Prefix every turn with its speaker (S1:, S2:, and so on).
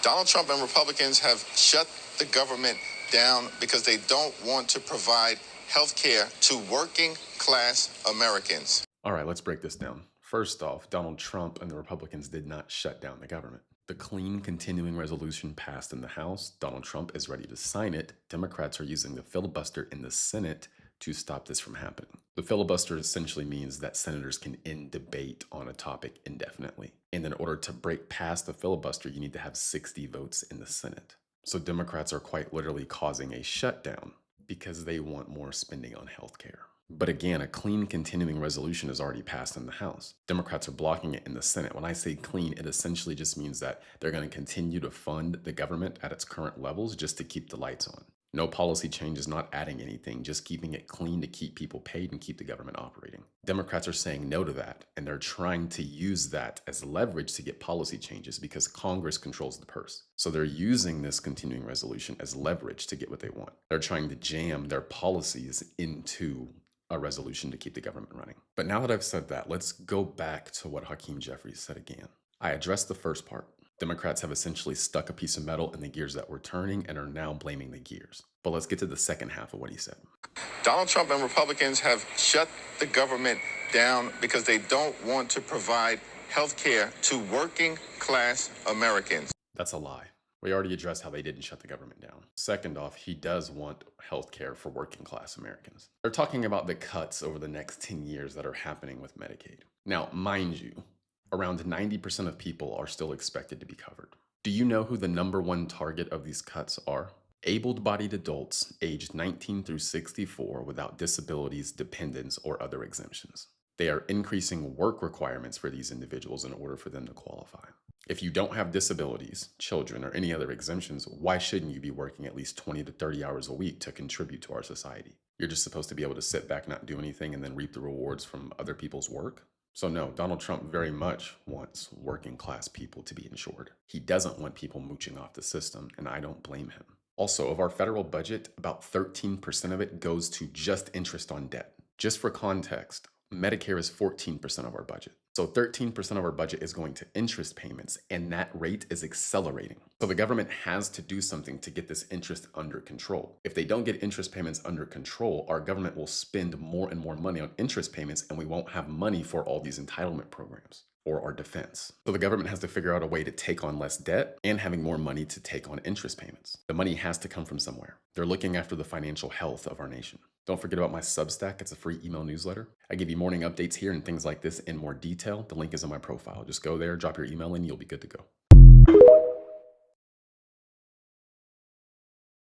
S1: Donald Trump and Republicans have shut the government down because they don't want to provide health care to working class Americans.
S2: All right, let's break this down. First off, Donald Trump and the Republicans did not shut down the government. The clean continuing resolution passed in the House. Donald Trump is ready to sign it. Democrats are using the filibuster in the Senate to stop this from happening. The filibuster essentially means that senators can end debate on a topic indefinitely. And in order to break past the filibuster, you need to have 60 votes in the Senate. So Democrats are quite literally causing a shutdown because they want more spending on healthcare. But again, a clean continuing resolution is already passed in the House. Democrats are blocking it in the Senate. When I say clean, it essentially just means that they're going to continue to fund the government at its current levels just to keep the lights on. No policy change is not adding anything, just keeping it clean to keep people paid and keep the government operating. Democrats are saying no to that, and they're trying to use that as leverage to get policy changes because Congress controls the purse. So they're using this continuing resolution as leverage to get what they want. They're trying to jam their policies into a resolution to keep the government running. But now that I've said that, let's go back to what Hakeem Jeffries said again. I addressed the first part. Democrats have essentially stuck a piece of metal in the gears that were turning and are now blaming the gears. But let's get to the second half of what he said.
S1: Donald Trump and Republicans have shut the government down because they don't want to provide health care to working class Americans.
S2: That's a lie. We already addressed how they didn't shut the government down. Second off, he does want health care for working class Americans. They're talking about the cuts over the next 10 years that are happening with Medicaid. Now, mind you, around 90% of people are still expected to be covered. Do you know who the number one target of these cuts are? Able-bodied adults aged 19 through 64 without disabilities, dependents, or other exemptions. They are increasing work requirements for these individuals in order for them to qualify. If you don't have disabilities, children, or any other exemptions, why shouldn't you be working at least 20 to 30 hours a week to contribute to our society? You're just supposed to be able to sit back, not do anything, and then reap the rewards from other people's work? So no, Donald Trump very much wants working class people to be insured. He doesn't want people mooching off the system, and I don't blame him. Also, of our federal budget, about 13% of it goes to just interest on debt. Just for context, Medicare is 14% of our budget. So 13% of our budget is going to interest payments, and that rate is accelerating. So the government has to do something to get this interest under control. If they don't get interest payments under control, our government will spend more and more money on interest payments, and we won't have money for all these entitlement programs or our defense. So the government has to figure out a way to take on less debt and having more money to take on interest payments. The money has to come from somewhere. They're looking after the financial health of our nation. Don't forget about my Substack. It's a free email newsletter. I give you morning updates here and things like this in more detail. The link is in my profile. Just go there, drop your email in, you'll be good to go.